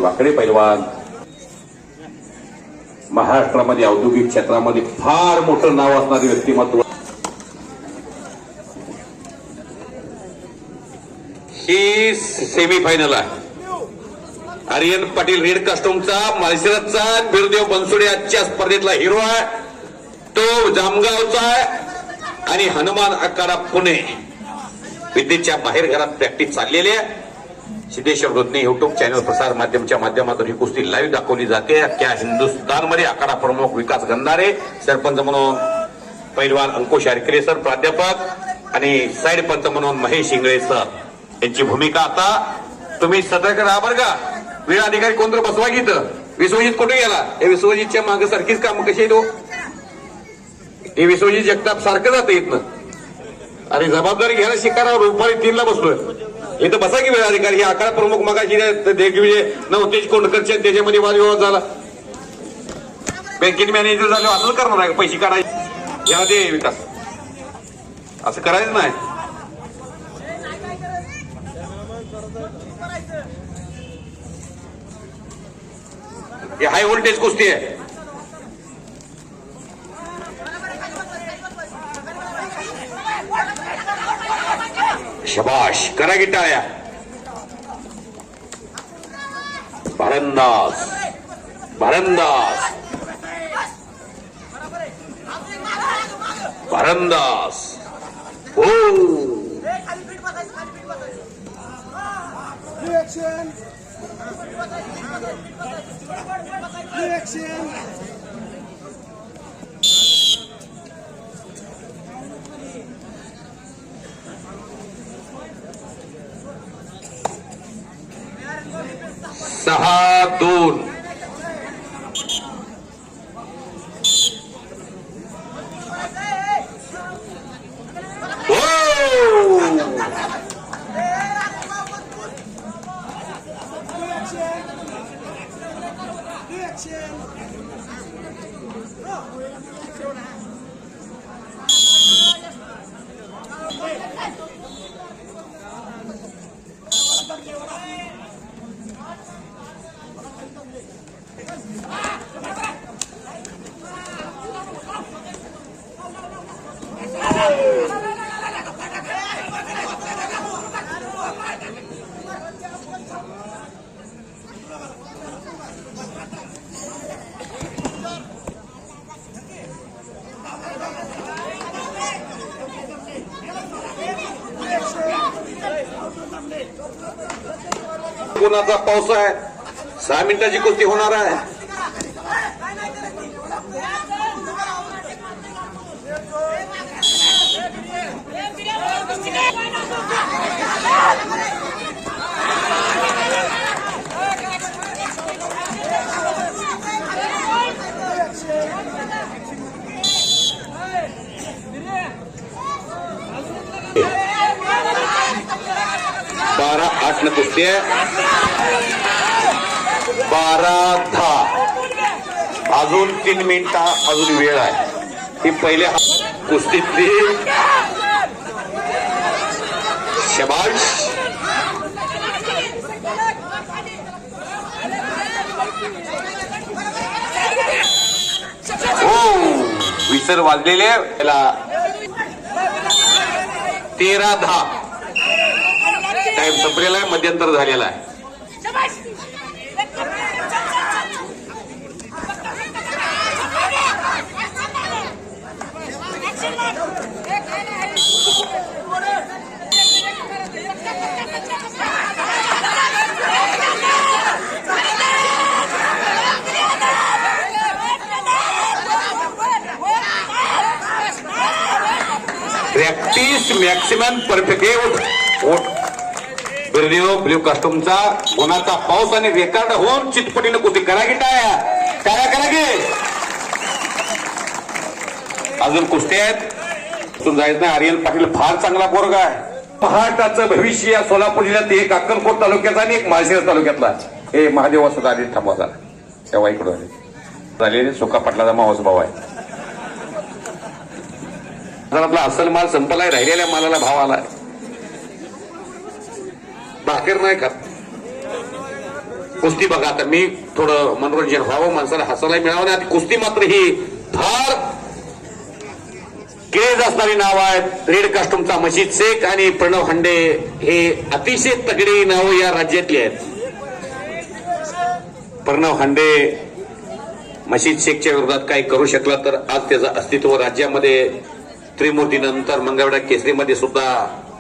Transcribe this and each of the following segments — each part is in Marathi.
वाकडे पैलवान महाराष्ट्रामध्ये औद्योगिक क्षेत्रामध्ये फार मोठं नाव असणारे व्यक्तिमत्व. ही सेमीफायनल आहे. आर्यन पाटील रेड कस्टमचा, माळशिरसचा, बिरदेव बनसोडे आजच्या स्पर्धेतला हिरो आहे. तो जामगावचा आहे आणि हनुमान आखाडा पुणे विद्येच्या बाहेर घरात प्रॅक्टिस चाललेली आहे. सिद्धेश्वर रोधने युट्यूब चॅनल प्रसार माध्यमच्या माध्यमातून ही कुस्ती लाईव्ह दाखवली जाते. अख्ख्या हिंदुस्थानमध्ये आखाडा प्रमुख विकास गंधारे, सरपंच म्हणून पैलवान अंकुश आरकरे सर, प्राध्यापक आणि साईड पंच म्हणून महेश इंगळे सर यांची भूमिका. आता तुम्ही सतर्क राहा बरं का. वेळ अधिकारी कोणतं बसवा घेतं. विश्वजित कुठे गेला? हे विश्वजितच्या मागे सारखीच काम कशी आहे तो. हे विश्वजित जगताप सारखं जातं इथनं. अरे जबाबदारी घ्यायला शिकारा. रुपारी 3 ला बसलोय इथं. बसा की वेळ अधिकारी. हे आखाडा प्रमुख मगाशी नवतेज कोंडकरच्या त्याच्यामध्ये वादविवाद झाला. बँकेत मॅनेजर झाले असं करणार आहे. पैसे काढायचे याला ते विकास असं करायचं नाही. हे हाय व्होल्टेज कुस्ती आहे. शबाश, करा की टाळ्या. भारंदास भारंदास भारंदास. हो सहा 2. कोणाचा पाऊस आहे. 6 मिनिटाची कुस्ती होणार आहे. बारा 8 न कुस्ती आहे. 12-10. अजून 3 मिनिटं अजून वेळ आहे. ही पहिल्या कुस्तीतली. शबाश. हो विसर वाजलेले. 13-10. टाइम संपलेला आहे. मध्यंतर झालेला आहे. Practice maximum perfect. Birdev blue कस्टमचा गुणाचा पाऊस आणि रेकॉर्ड होऊन चितपटीनं कुस्ती. करा की टाळ्या टाळ्या करा की. अजून कुस्ती आहेत. जायचं नाही. आर्यन पाटील फार चांगला पोरगा आहे. महाराष्ट्राचं भविष्य या सोलापूर जिल्ह्यात एक अक्कलकोट तालुक्याचा आणि एक माळशिरस तालुक्यातला. हे महादेव असं आधी थांबवा झाला तेव्हा इकडं झालेले सुका पाटलाचा मावस भाऊ आहे. आपला असल माल संपलाय. राहिलेल्या मालाला भाव आलाय. भाकर नाही खात. कुस्ती बघा. आता मी थोडं मनोरंजन व्हावं, माणसाला हसायला मिळावं नाही. कुस्ती मात्र ही फार क्रेज असणारी नाव आहेत. रेड कास्टूमचा मशीद शेख आणि प्रणव हंडे हे अतिशय तगडी नाव या राज्यातली आहेत. प्रणव हंडे मशीद शेखच्या विरोधात काही करू शकला तर आज त्याचं अस्तित्व राज्यामध्ये त्रिमूर्तीनंतर मंगळवेढा केसरीमध्ये सुद्धा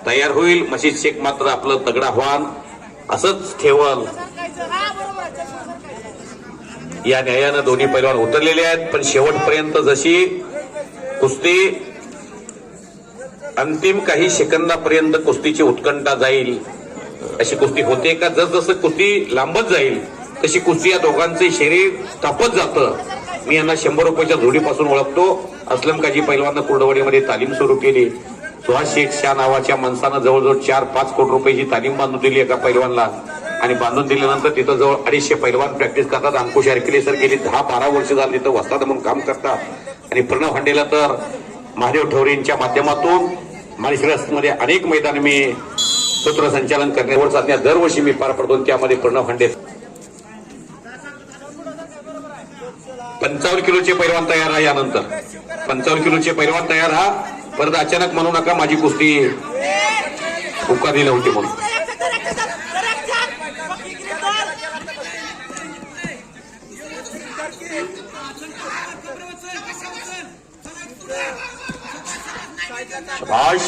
तयार होईल. मशीद शेख मात्र आपलं तगडं आव्हान असंच ठेवल या न्यायानं दोन्ही पैलवान उतरलेले आहेत. पण शेवटपर्यंत जशी कुस्ती अंतिम काही सेकंदापर्यंत कुस्तीची उत्कंठा जाईल अशी कुस्ती होते का? जसं कुस्ती लांबत जाईल तशी कुस्ती या दोघांचे शरीर तापत जातं. मी यांना 100 रुपयाच्या जोडीपासून ओळखतो. असलम काजी पैलवानं कुर्डवाडीमध्ये तालीम सुरू केली. सुहास शेख शाह नावाच्या माणसानं जवळजवळ 4-5 कोटी रुपयाची तालीम बांधून दिली एका पैलवानला. आणि बांधून दिल्यानंतर तिथं जवळ 250 पैलवान प्रॅक्टिस करतात. अंकुश हरकिले सर गेली 10-12 वर्ष झाली तिथं वस्ताद म्हणून काम करतात. आणि प्रणव हंडेला तर महादेव ठवरेंच्या माध्यमातून माळशिरसमध्ये अनेक मैदान मी सूत्रसंचालन करण्यावर साधण्या दरवर्षी मी पार पडतो. त्यामध्ये प्रणव हंडे 55 किलोचे पैलवान तयार आहे. यानंतर 55 किलोचे पैलवान तयार हा. परत अचानक म्हणू नका माझी कुस्ती उकारली नव्हती म्हणून. शाबाश,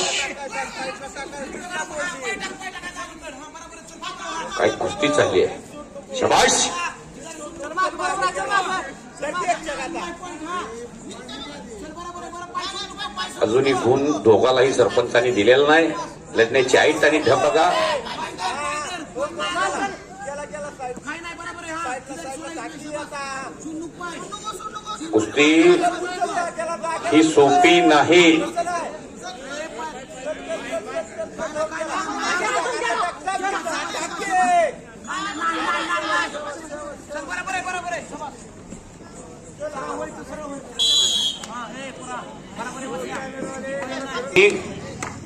काय कुस्ती चालली आहे. शाबाश, अजूनही गुण दोघालाही सरपंचांनी दिलेला नाही. लढण्याची ऐट आणि ढपगा. कुस्ती ही सोपी नाही.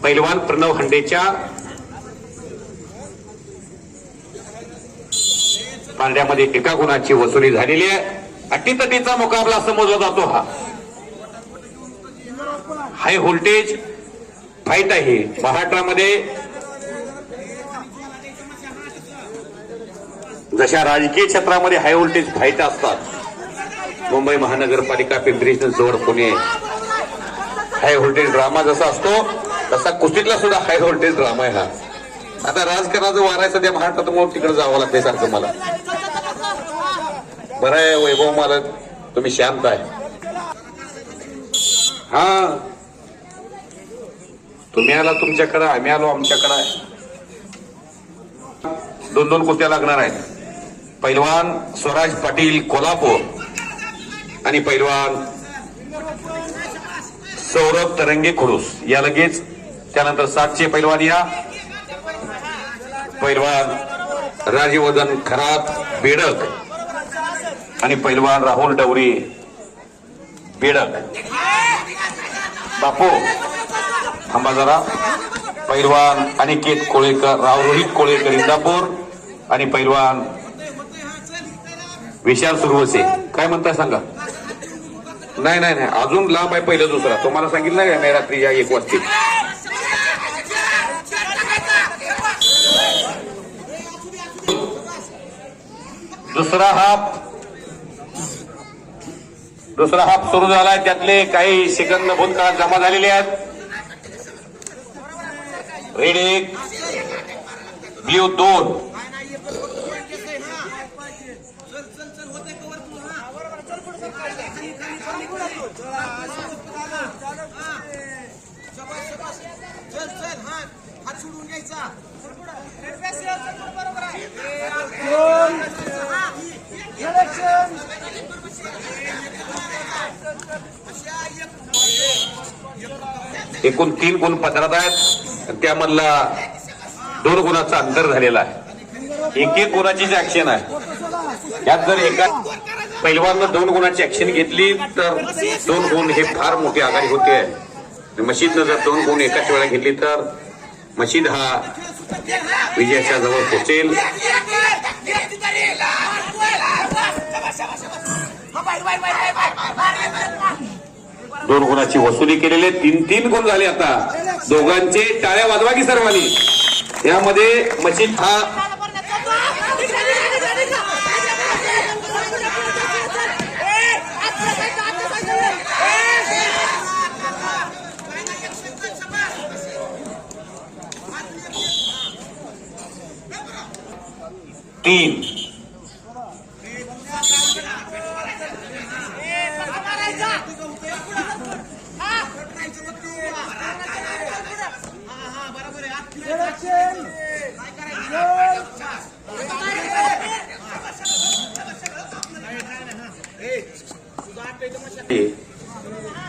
पैलवान प्रणव हंडेच्या पारड्यामध्ये एका गुणाची वसुली झालेली आहे. अटीतटीचा मुकाबला समजला जातो. हा हाय व्होल्टेज फाईट आहे. महाराष्ट्रामध्ये जशा राजकीय क्षेत्रामध्ये हाय व्होल्टेज फाईट असतात, मुंबई महानगरपालिका, पिंपरी जवळ पुणे हाय व्होल्टेज ड्रामा जसा असतो तसा कुस्तीतला सुद्धा हाय व्होल्टेज ड्रामा आहे हा. आता राजकारणाचं वार आहे सध्या महाराष्ट्रात, मग तिकडे जावं लागतंय सारखं मला. बरं आहे वैभव मालक, तुम्ही शांत आहे. हा, तुम्ही आला तुमच्याकडे, आम्ही आलो आमच्याकडे. 2-2 कुस्त्या लागणार आहेत. पैलवान स्वराज पाटील कोल्हापूर आणि पैलवान सौरभ तरंगे खुडूस या लगेच. त्यानंतर 60चे पैलवान या. पैलवान राजवर्धन खरात बेडक आणि पैलवान राहुल डवरी बेडक. बापू थांबा जरा. पैलवान अनिकेत कोळेकर, रोहित कोळेकर इंदापूर आणि पैलवान विशाल सुरवसे. काय म्हणताय सांगा. नाही नाही नाही, अजून लांब आहे. पहिलं दुसरा तुम्हाला सांगितलं का मी रात्री या 1 वाजता. दुसरा हाफ सुरू झालाय. त्यातले काही सेकंद भूतकाळात जमा झालेले आहेत. Red 1, blue 2. एकूण 3 गुण पदरात आहेत. त्यामधला 2 गुणाचा अंतर झालेला आहे. 1-1 गुणाची जी ऍक्शन आहे यात जर एका पैलवाननं 2 गुणाची ऍक्शन घेतली तर 2 गुण हे फार मोठी आघाडी होते. मशीदनं जर 2 गुण एकाच वेळा घेतली तर मशीद हा विजयाच्या जवळ पोहोचेल. 2 गुणाची वसुली केलेले 3 गुण झाले. आता दोघांचे टाळ्या वाजवा की सर्वांनी. यामध्ये मशीद हा तीन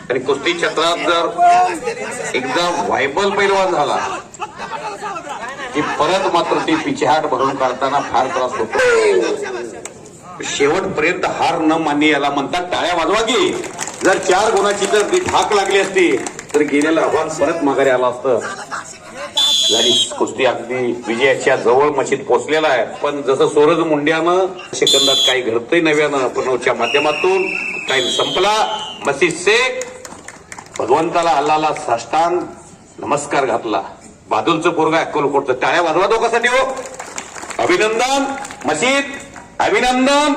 आणि कुस्ती क्षेत्रात जर एकदा व्हायबल पैलवान झाला की परत मात्र ती पिछेहाट भरून काढताना फार त्रास होतो. शेवटपर्यंत हार न मान्य याला म्हणतात. टाळ्या वाजवा की. जर 4 गुणाची जर ती धाक लागली असती तर गेलेलं आव्हान परत माघारी आलं असतं. झाली कुस्ती अगदी विजयाच्या जवळ मशीद पोहोचलेला आहे. पण जसं सूरज मुंड्यानं सेकंदात काही घडतंय नव्यानं प्रणवच्या माध्यमातून टाइम संपला. मशीद शेख भगवंताला अल्लाला साष्टांग नमस्कार घातला. बादलचं पोरगा अक्कलकोटचं. टाळ्या वाजवा दोघांसाठी हो. अभिनंदन मशीद, अभिनंदन.